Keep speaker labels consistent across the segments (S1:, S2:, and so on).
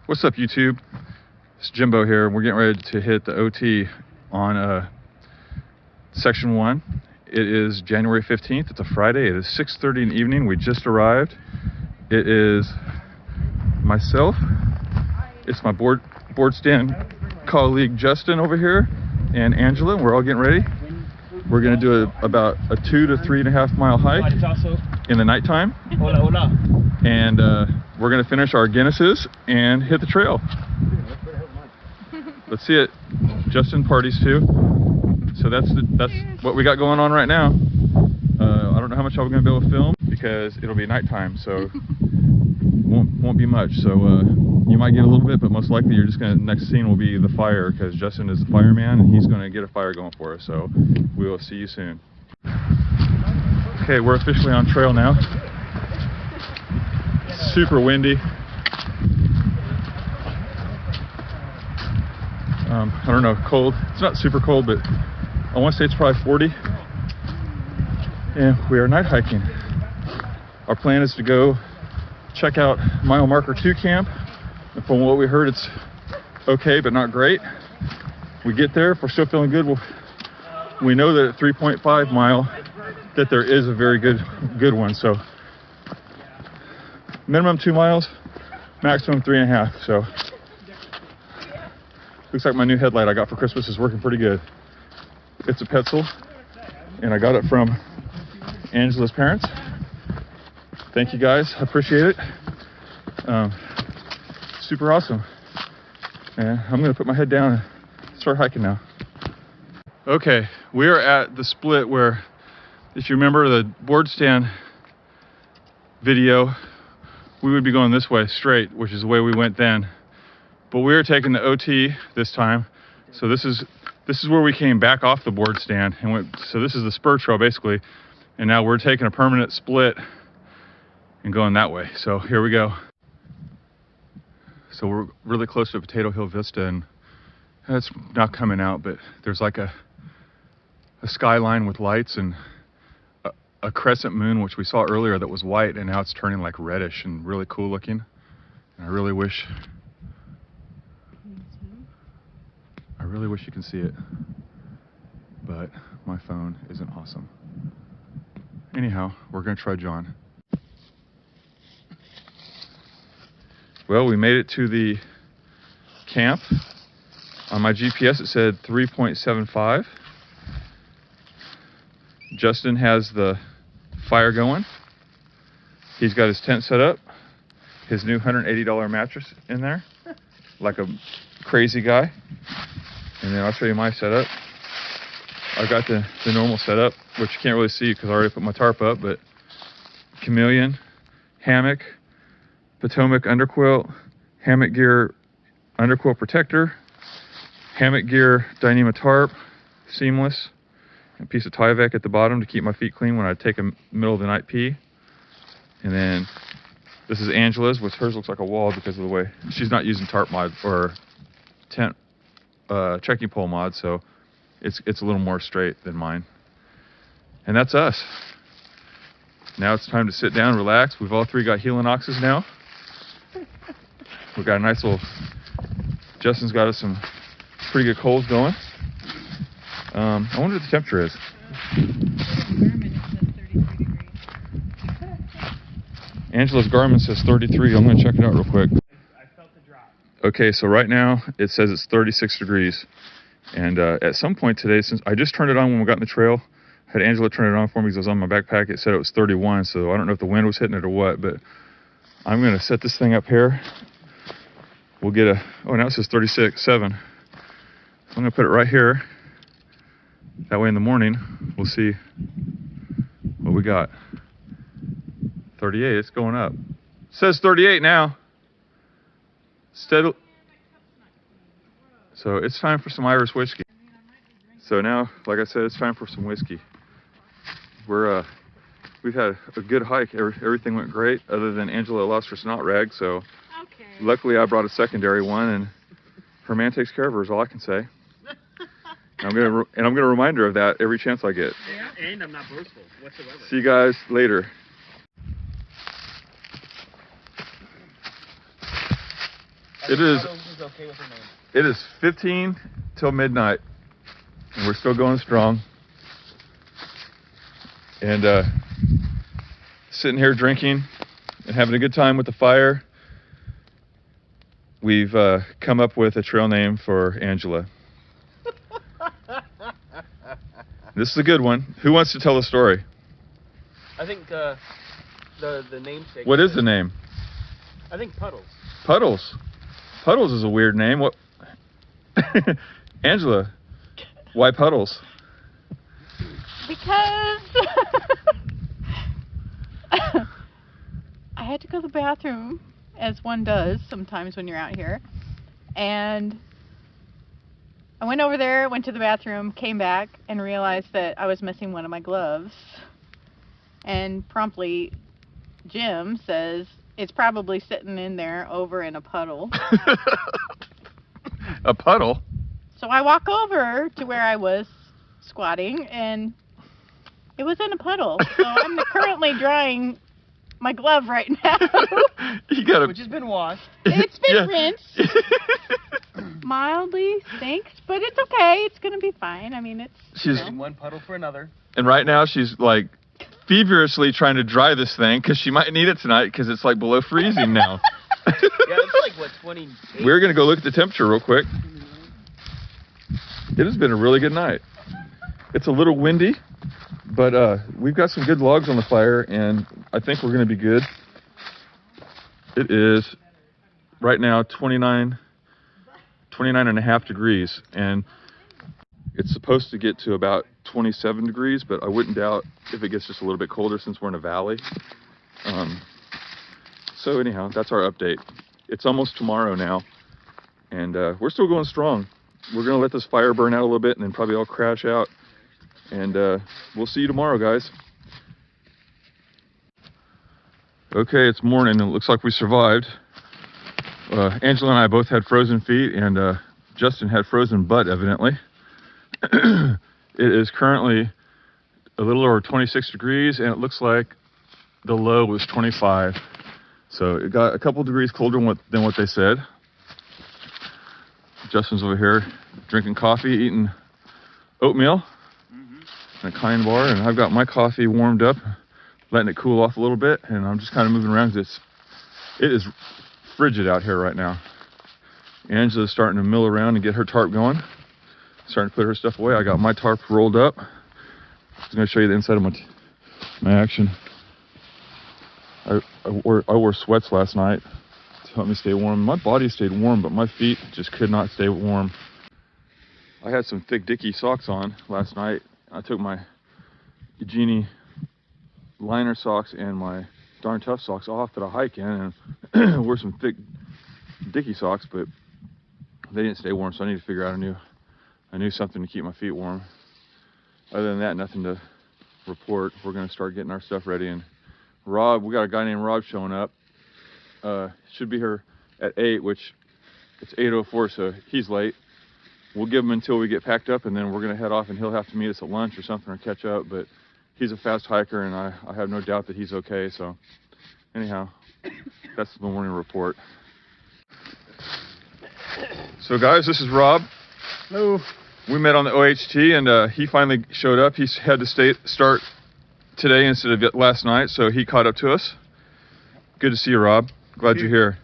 S1: What's up, YouTube? It's Jimbo here. We're getting ready to hit the OT on Section 1. It is January 15th. It's a Friday. It is 6:30 in the evening. We just arrived. It is myself. It's my board stand colleague Justin over here and Angela. We're all getting ready. We're going to do about a 2 to 3.5 mile hike in the nighttime. And we're going to finish our Guinnesses and hit the trail. Let's see it. Justin parties too. So that's what we got going on right now. I don't know how much I'm going to be able to film because it'll be nighttime, so won't be much. So you might get a little bit, but most likely you're just going to, next scene will be the fire, because Justin is the fireman and he's going to get a fire going for us. So we will see you soon. Okay, we're officially on trail now. Super windy. I don't know, cold. It's not super cold, but I want to say it's probably 40. And we are night hiking. Our plan is to go check out mile marker 2 camp. And from what we heard, it's okay, but not great. We get there, if we're still feeling good, we know that at 3.5 mile that there is a very good one. So minimum 2 miles, maximum 3.5. So looks like my new headlight I got for Christmas is working pretty good. It's a Petzl, and I got it from Angela's parents. Thank you guys, I appreciate it. Super awesome. And I'm gonna put my head down and start hiking now. Okay, we are at the split where, if you remember the board stand video, we would be going this way straight, which is the way we went then. But we are taking the OT this time. So this is where we came back off the board stand and went. So this is the spur trail basically. And now we're taking a permanent split and going that way. So here we go. So we're really close to Potato Hill Vista, and it's not coming out, but there's like a skyline with lights and a crescent moon, which we saw earlier that was white, and now it's turning like reddish and really cool looking. And I really wish you can see it, but my phone isn't awesome. Anyhow, we're gonna try John. Well, we made it to the camp. On my GPS it said 3.75. Justin has the fire going. He's got his tent set up. His new $180 mattress in there, like a crazy guy. And then I'll show you my setup. I've got the normal setup, which you can't really see because I already put my tarp up, but chameleon, hammock, Potomac underquilt, hammock gear underquilt protector, hammock gear Dyneema tarp, seamless, and a piece of Tyvek at the bottom to keep my feet clean when I take a middle of the night pee. And then this is Angela's, which hers looks like a wall because of the way she's not using tarp mod or tent trekking pole mod, so it's a little more straight than mine. And that's us. Now it's time to sit down, relax. We've all three got Helinoxes now. We've got a nice little, Justin's got us some pretty good coals going. I wonder what the temperature is. Angela's Garmin says 33. I'm going to check it out real quick.
S2: I felt the drop.
S1: Okay, so right now it says it's 36 degrees. And at some point today, since I just turned it on when we got in the trail, had Angela turn it on for me because it was on my backpack. It said it was 31, so I don't know if the wind was hitting it or what, but I'm going to set this thing up here. We'll get oh, now it says 36.7. So I'm going to put it right here. That way in the morning, we'll see what we got. 38, it's going up. It says 38 now. Steady. So it's time for some Irish whiskey. So now, like I said, it's time for some whiskey. We've had a good hike. Everything went great, other than Angela lost her snot rag. So luckily, I brought a secondary one, and her man takes care of her. Is all I can say. I'm gonna remind her of that every chance I get.
S2: Yeah, and I'm not boastful whatsoever.
S1: See you guys later. It is.
S2: Is okay with her name.
S1: It is 15 till midnight, and we're still going strong. And sitting here drinking and having a good time with the fire. We've come up with a trail name for Angela. This is a good one. Who wants to tell the story?
S2: I think the namesake.
S1: What is the name?
S2: I think Puddles.
S1: Puddles. Puddles is a weird name. What? Angela, why Puddles?
S3: Because I had to go to the bathroom, as one does sometimes when you're out here, and I went over there, went to the bathroom, came back, and realized that I was missing one of my gloves. And promptly, Jim says, it's probably sitting in there over in a puddle.
S1: A puddle?
S3: So I walk over to where I was squatting, and it was in a puddle. So I'm currently drying my glove right now.
S2: Which has been washed.
S3: It's been rinsed. Mildly stinks, but it's okay. It's going to be fine. I mean,
S2: She's in one puddle for another.
S1: And right now she's like feverishly trying to dry this thing because she might need it tonight because it's like below freezing now.
S2: Yeah, it's like, what, 28?
S1: We're going to go look at the temperature real quick. It has been a really good night. It's a little windy, but we've got some good logs on the fire, and I think we're going to be good. It is right now 29 and a half degrees, and it's supposed to get to about 27 degrees, but I wouldn't doubt if it gets just a little bit colder since we're in a valley. So anyhow, that's our update. It's almost tomorrow now, and we're still going strong. We're going to let this fire burn out a little bit and then probably all crash out. And we'll see you tomorrow, guys. Okay, it's morning and it looks like we survived. Angela and I both had frozen feet, and Justin had frozen butt, evidently. It is currently a little over 26 degrees, and it looks like the low was 25. So it got a couple degrees colder than what they said. Justin's over here drinking coffee, eating oatmeal in a kind bar, and I've got my coffee warmed up, letting it cool off a little bit, and I'm just kind of moving around because it is frigid out here right now. Angela's starting to mill around and get her tarp going, starting to put her stuff away. I got my tarp rolled up. I'm going to show you the inside of my action. I wore sweats last night to help me stay warm. My body stayed warm, but my feet just could not stay warm. I had some thick dicky socks on last night. I took my Eugenie liner socks and my Darn Tough socks off that I hike in, and wore some thick dicky socks, but they didn't stay warm, so I need to figure out a new something to keep my feet warm. Other than that, nothing to report. We're going to start getting our stuff ready, and Rob, we got a guy named Rob showing up. Should be here at 8, which it's 8:04, so he's late. We'll give him until we get packed up, and then we're going to head off, and he'll have to meet us at lunch or something or catch up, but he's a fast hiker, and I have no doubt that he's okay. So anyhow, that's the morning report. So guys, this is Rob.
S2: Hello.
S1: We met on the OHT, and he finally showed up. He had to start today instead of last night, so he caught up to us. Good to see you, Rob. Glad you're here.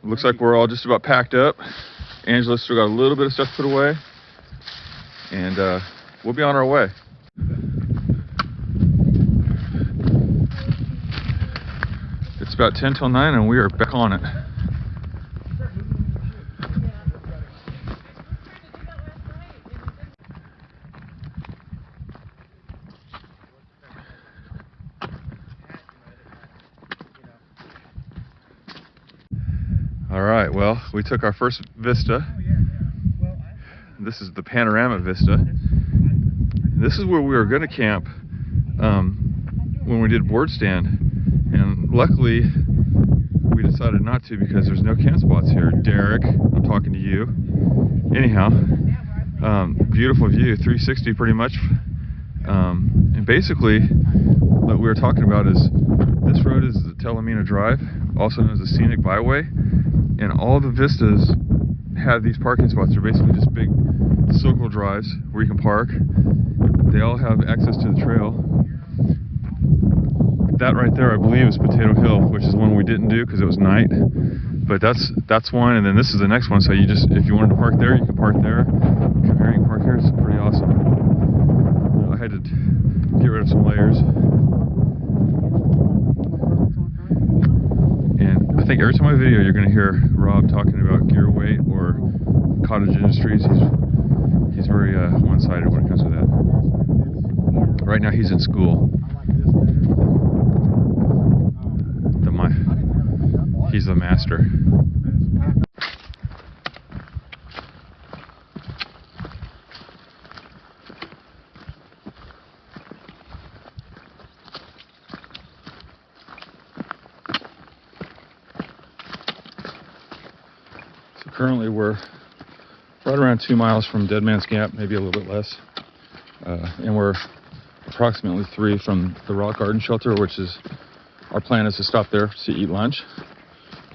S1: It looks like we're all just about packed up. Angela's still got a little bit of stuff put away, and we'll be on our way. It's about 10 till 9, and we are back on it. All right, well, we took our first vista. This is the panorama vista. This is where we were going to camp when we did board stand, and luckily we decided not to because there's no camp spots here. Derek, I'm talking to you. Anyhow, beautiful view, 360 pretty much. And basically what we were talking about is this road is the Talimena Drive, also known as the Scenic Byway. and all the vistas have these parking spots. They're basically just big circle drives where you can park. They all have access to the trail. That right there, I believe, is Potato Hill, which is one we didn't do because it was night. But that's one, and then this is the next one. So you just, if you wanted to park there, you can park there. Come here, you can park here. It's pretty awesome. I had to get rid of some layers. And I think every time I video, you're going to hear Rob talking about gear weight or cottage industries. He's very one-sided when it comes to that. Right now he's in school. He's the master. So currently we're right around 2 miles from Dead Man's Gap, maybe a little bit less. And we're approximately 3 from the Rock Garden Shelter, which is, our plan is to stop there to eat lunch.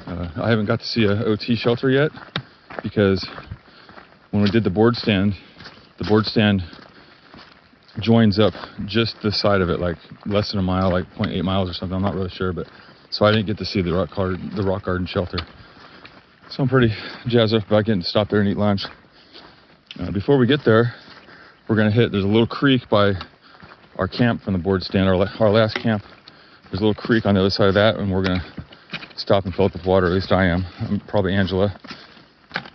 S1: I haven't got to see a OT shelter yet because when we did the board stand joins up just this side of it, like less than a mile, like 0.8 miles or something. I'm not really sure, but so I didn't get to see the Rock Garden Shelter. So I'm pretty jazzed up about getting to stop there and eat lunch. Before we get there, we're gonna there's a little creek by our camp from the board stand, our last camp. There's a little creek on the other side of that, and we're gonna stop and fill up with water. At least I am. I'm probably Angela,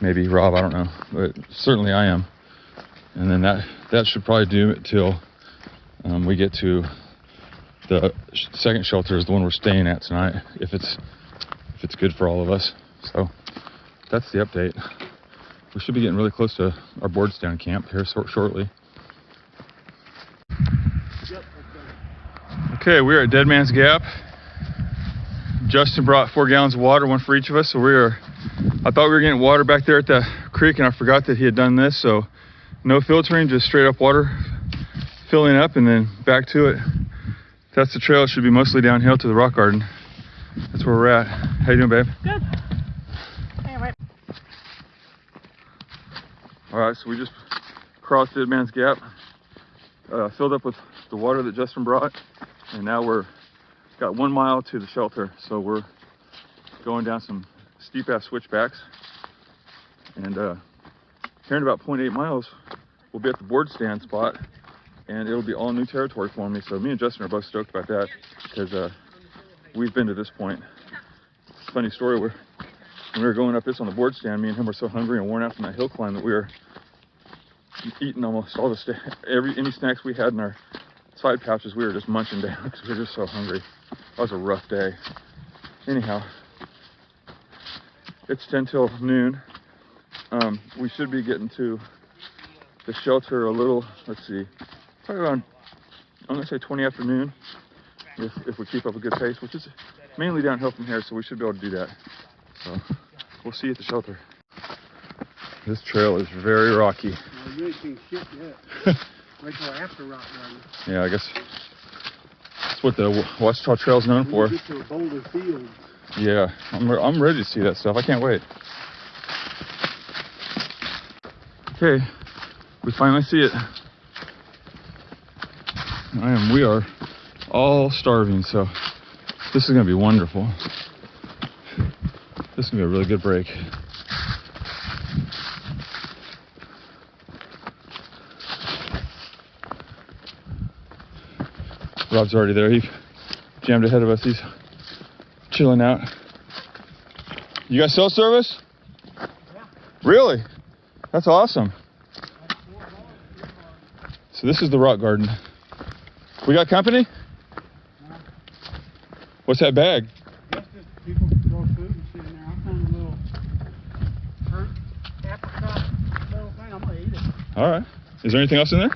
S1: maybe Rob, I don't know, but certainly I am. And then that should probably do it till we get to the second shelter, is the one we're staying at tonight, if it's good for all of us. So that's the update. We should be getting really close to our board stand camp here shortly. Okay, we're at Dead Man's Gap. Justin brought 4 gallons of water, one for each of us. So I thought we were getting water back there at the creek, and I forgot that he had done this. So no filtering, just straight up water filling up and then back to it. That's the trail. It should be mostly downhill to the Rock Garden. That's where we're at. How you doing, babe?
S3: Good. Anyway.
S1: All right, so we just crossed Dead Man's Gap, filled up with the water that Justin brought, and now we're got 1 mile to the shelter. So we're going down some steep ass switchbacks, and here in about 0.8 miles we'll be at the board stand spot, and it'll be all new territory for me. So me and Justin are both stoked about that because we've been to this point. Funny story, when we were going up this on the board stand, me and him were so hungry and worn out from that hill climb that we were eating almost all the any snacks we had in our side pouches. We were just munching down because we were just so hungry. That was a rough day. Anyhow, it's 10 till noon. We should be getting to the shelter a little, let's see, probably around, I'm gonna say 20 after noon, if we keep up a good pace, which is mainly downhill from here, so we should be able to do that. So we'll see you at the shelter. This trail is very rocky.
S4: No, you ain't seen shit yet. Wait till after Rock Garden.
S1: Yeah, I guess that's what the Ouachita Trail is known for.
S4: Get to a boulder field.
S1: Yeah, I'm ready to see that stuff. I can't wait. Okay, we finally see it. We are all starving, so this is gonna be wonderful. This is gonna be a really good break. Rob's already there. He jammed ahead of us. He's chilling out. You guys cell service?
S4: Yeah.
S1: Really? That's awesome. So this is the Rock Garden. We got company?
S4: No.
S1: What's that bag?
S4: Just people throw food and shit in there. I found a little fruit, apricot, little thing. I'm gonna eat it.
S1: All right. Is there anything else in there?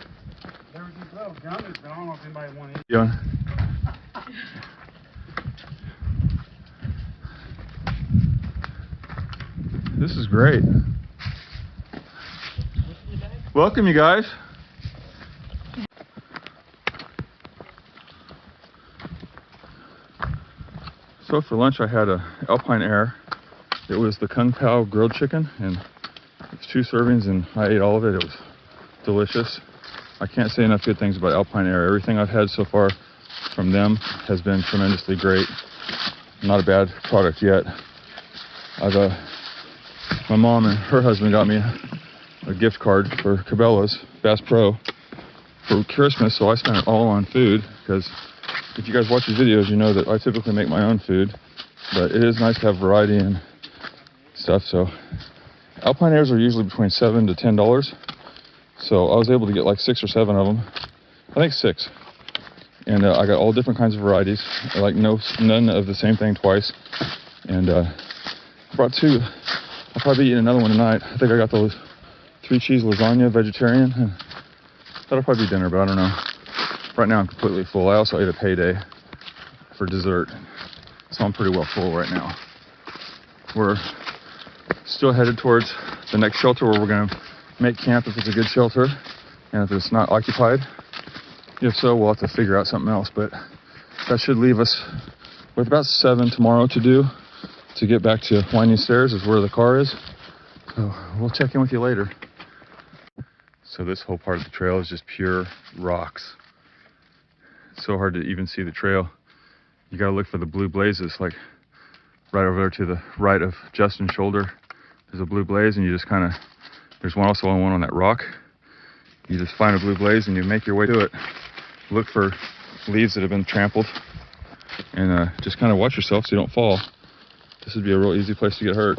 S4: There was these little gummies, but I don't know if anybody want to eat.
S1: Going. This is great. Welcome, you guys. So for lunch I had a Alpine Air It was the Kung Pao grilled chicken, and it was 2 servings, and I ate all of it. It was delicious. I can't say enough good things about Alpine Air. Everything I've had so far from them has been tremendously great. Not a bad product yet. My mom and her husband got me a gift card for Cabela's Bass Pro for Christmas, so I spent it all on food, because if you guys watch these videos, you know that I typically make my own food, but it is nice to have variety and stuff. So Alpine Airs are usually between $7 to $10, so I was able to get like 6 or 7 of them. I think 6. And I got all different kinds of varieties, like none of the same thing twice. And I brought 2. I'll probably eat another one tonight. I think I got the 3 cheese lasagna, vegetarian, and that'll probably be dinner, but I don't know. Right now I'm completely full. I also ate a payday for dessert, so I'm pretty well full right now. We're still headed towards the next shelter where we're gonna make camp if it's a good shelter, and if it's not occupied. If so, we'll have to figure out something else, but that should leave us with about 7 tomorrow to do to get back to Winding Stairs, is where the car is. So we'll check in with you later. So this whole part of the trail is just pure rocks. It's so hard to even see the trail. You gotta look for the blue blazes, like right over there to the right of Justin's shoulder. There's a blue blaze, and you just there's also one on that rock. You just find a blue blaze and you make your way to it. Look for leaves that have been trampled, and just kind of watch yourself so you don't fall. This would be a real easy place to get hurt.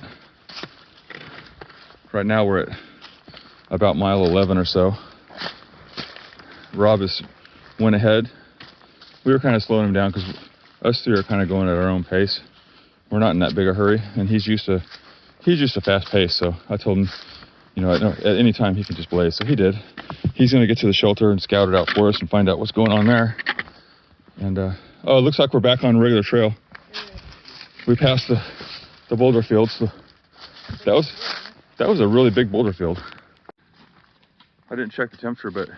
S1: Right now we're at about mile 11 or so. Rob went ahead. We were kind of slowing him down because us 3 are kind of going at our own pace. We're not in that big a hurry, and he's used to fast pace. So I told him, at any time he can just blaze. So he did. He's going to get to the shelter and scout it out for us and find out what's going on there. And it looks like we're back on regular trail. We passed the boulder fields. So that was a really big boulder field. I didn't check the temperature, but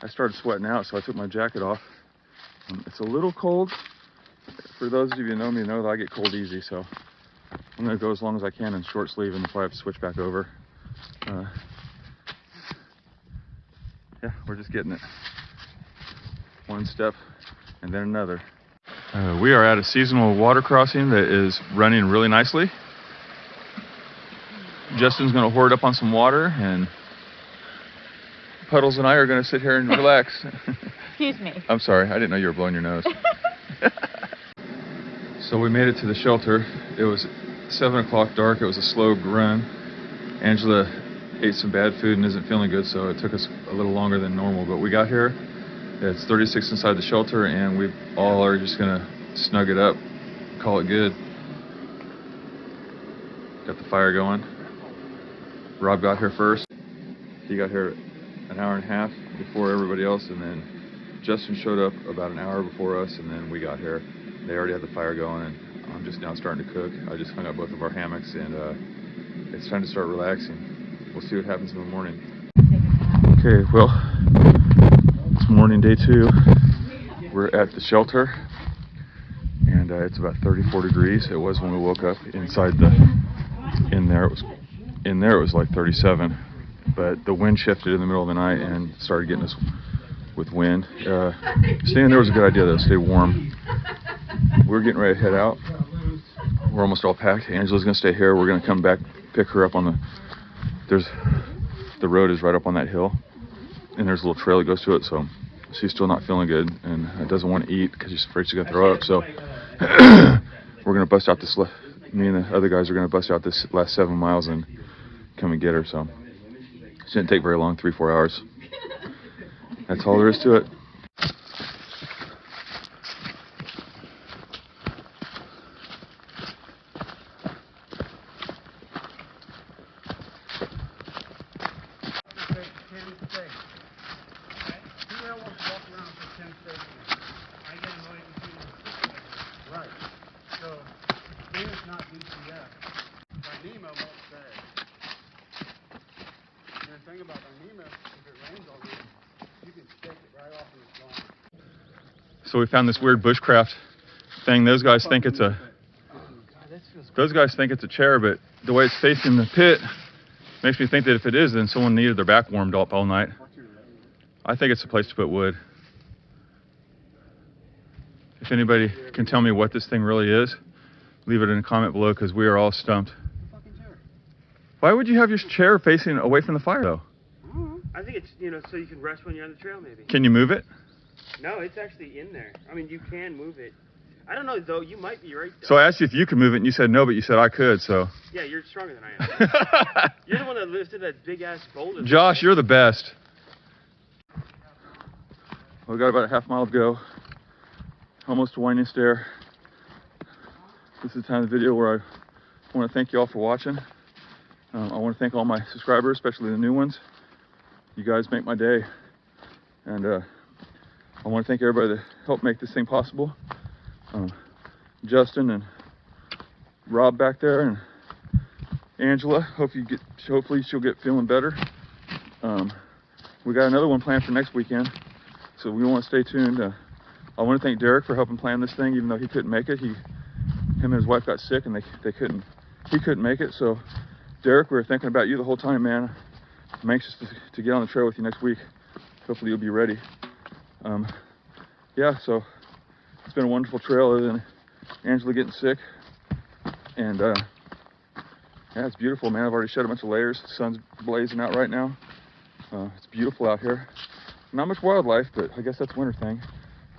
S1: I started sweating out, so I took my jacket off. It's a little cold. For those of you who know me, know that I get cold easy, so I'm going to go as long as I can in short sleeve, and if I have to switch back over. Yeah, we're just getting it. One step and then another. We are at a seasonal water crossing that is running really nicely. Justin's going to hoard up on some water, and Puddles and I are going to sit here and relax.
S3: Excuse me.
S1: I'm sorry, I didn't know you were blowing your nose. So we made it to the shelter. It was 7 o'clock dark. It was a slow run. Angela ate some bad food and isn't feeling good, so it took us a little longer than normal, but we got here. It's 36 inside the shelter, and we all are just gonna snug it up, call it good. Got the fire going. Rob got here first. He got here an hour and a half before everybody else, and then Justin showed up about an hour before us, and then we got here. They already had the fire going, and I'm just now starting to cook. I just hung up both of our hammocks, and it's time to start relaxing. We'll see what happens in the morning. Okay, well, it's morning, day 2. We're at the shelter, and it's about 34 degrees. It was when we woke up. In there it was like 37, but the wind shifted in the middle of the night and started getting us with wind. Staying there was a good idea though. Stay warm. We're getting ready to head out. We're almost all packed. Angela's gonna stay here. We're gonna come back, pick her up on the road is right up on that hill, and there's a little trail that goes to it. So she's still not feeling good and doesn't want to eat because she's afraid she's gonna throw up. So we're gonna bust out this. Me and the other guys are gonna bust out this last 7 miles and come and get her. So it shouldn't take very long, 3-4 hours. That's all there is to it.
S4: Right. So, it's not DCF. Talimena won't stay. And the thing about Talimena, if it rains all week, you can stake it right off and it's gone.
S1: So we found this weird bushcraft thing. Those guys think it's a...
S2: God, this feels
S1: Those guys think it's a chair, but the way it's facing the pit makes me think that if it is, then someone needed their back warmed up all night. I think it's a place to put wood. If anybody can tell me what this thing really is, leave it in a comment below, because we are all stumped. Why would you have your chair facing away from the fire, though?
S5: I think it's, you know, so you can rest when you're on the trail, maybe.
S1: Can you move it?
S5: No, it's actually in there. I mean, you can move it. I don't know, though. You might be right, though.
S1: So I asked you if you could move it, and you said no, but you said I could, so.
S5: Yeah, you're stronger than I am. You're the one that lifted that big-ass boulder.
S1: Josh, you're the best. We've got about a half mile to go. Almost to Winding Stair. This is the time of the video where I want to thank you all for watching. I want to thank all my subscribers, especially the new ones. You guys make my day. And I want to thank everybody that helped make this thing possible. Justin and Rob back there, and Angela. Hopefully she'll get feeling better. We got another one planned for next weekend, so we want to stay tuned. I want to thank Derek for helping plan this thing, even though he couldn't make it. Him and his wife got sick, and he couldn't make it. So Derek, we were thinking about you the whole time, man. I'm anxious to get on the trail with you next week. Hopefully you'll be ready. Yeah, so it's been a wonderful trail, other than Angela getting sick. And yeah, it's beautiful, man. I've already shed a bunch of layers. The sun's blazing out right now. It's beautiful out here. Not much wildlife, but I guess that's a winter thing.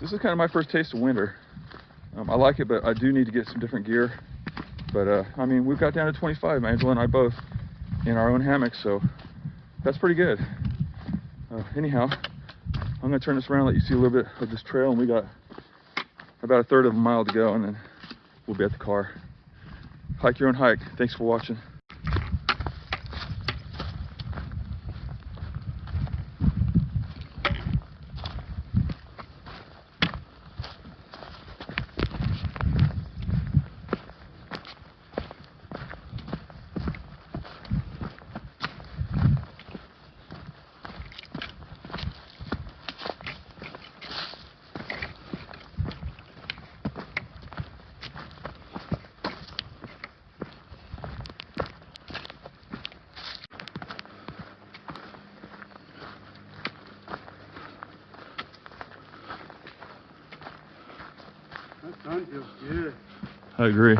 S1: This is kind of my first taste of winter. I like it, but I do need to get some different gear. But I mean, we've got down to 25, Angela and I both, in our own hammocks, so that's pretty good. Anyhow, I'm gonna turn this around, let you see a little bit of this trail, and we got about a third of a mile to go, and then we'll be at the car. Hike your own hike. Thanks for watching.
S4: That sun feels good.
S1: I agree.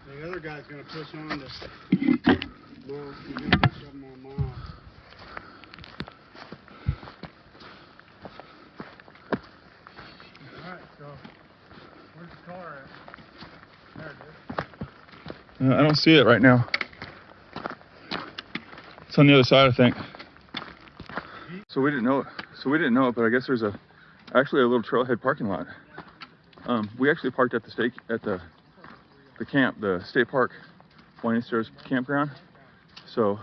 S4: The other guy's gonna push on to mile. He's gonna push 7 more miles. Alright, so where's the car at? There it is.
S1: I don't see it right now. It's on the other side, I think. So we didn't know it, but I guess there's actually a little trailhead parking lot. We actually parked at the camp, the state park, Winding Stairs Campground. So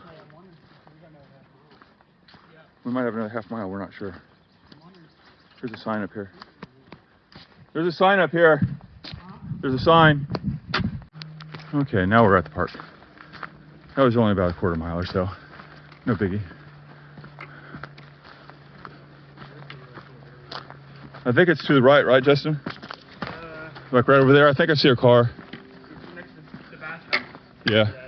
S1: we might have another half mile, we're not sure. There's a sign up here. There's a sign up here. There's a sign. Okay, now we're at the park. That was only about a quarter mile or so. No biggie. I think it's to the right, Justin? Like right over there. I think I see a car.
S5: Next to the bathhouse.
S1: Yeah.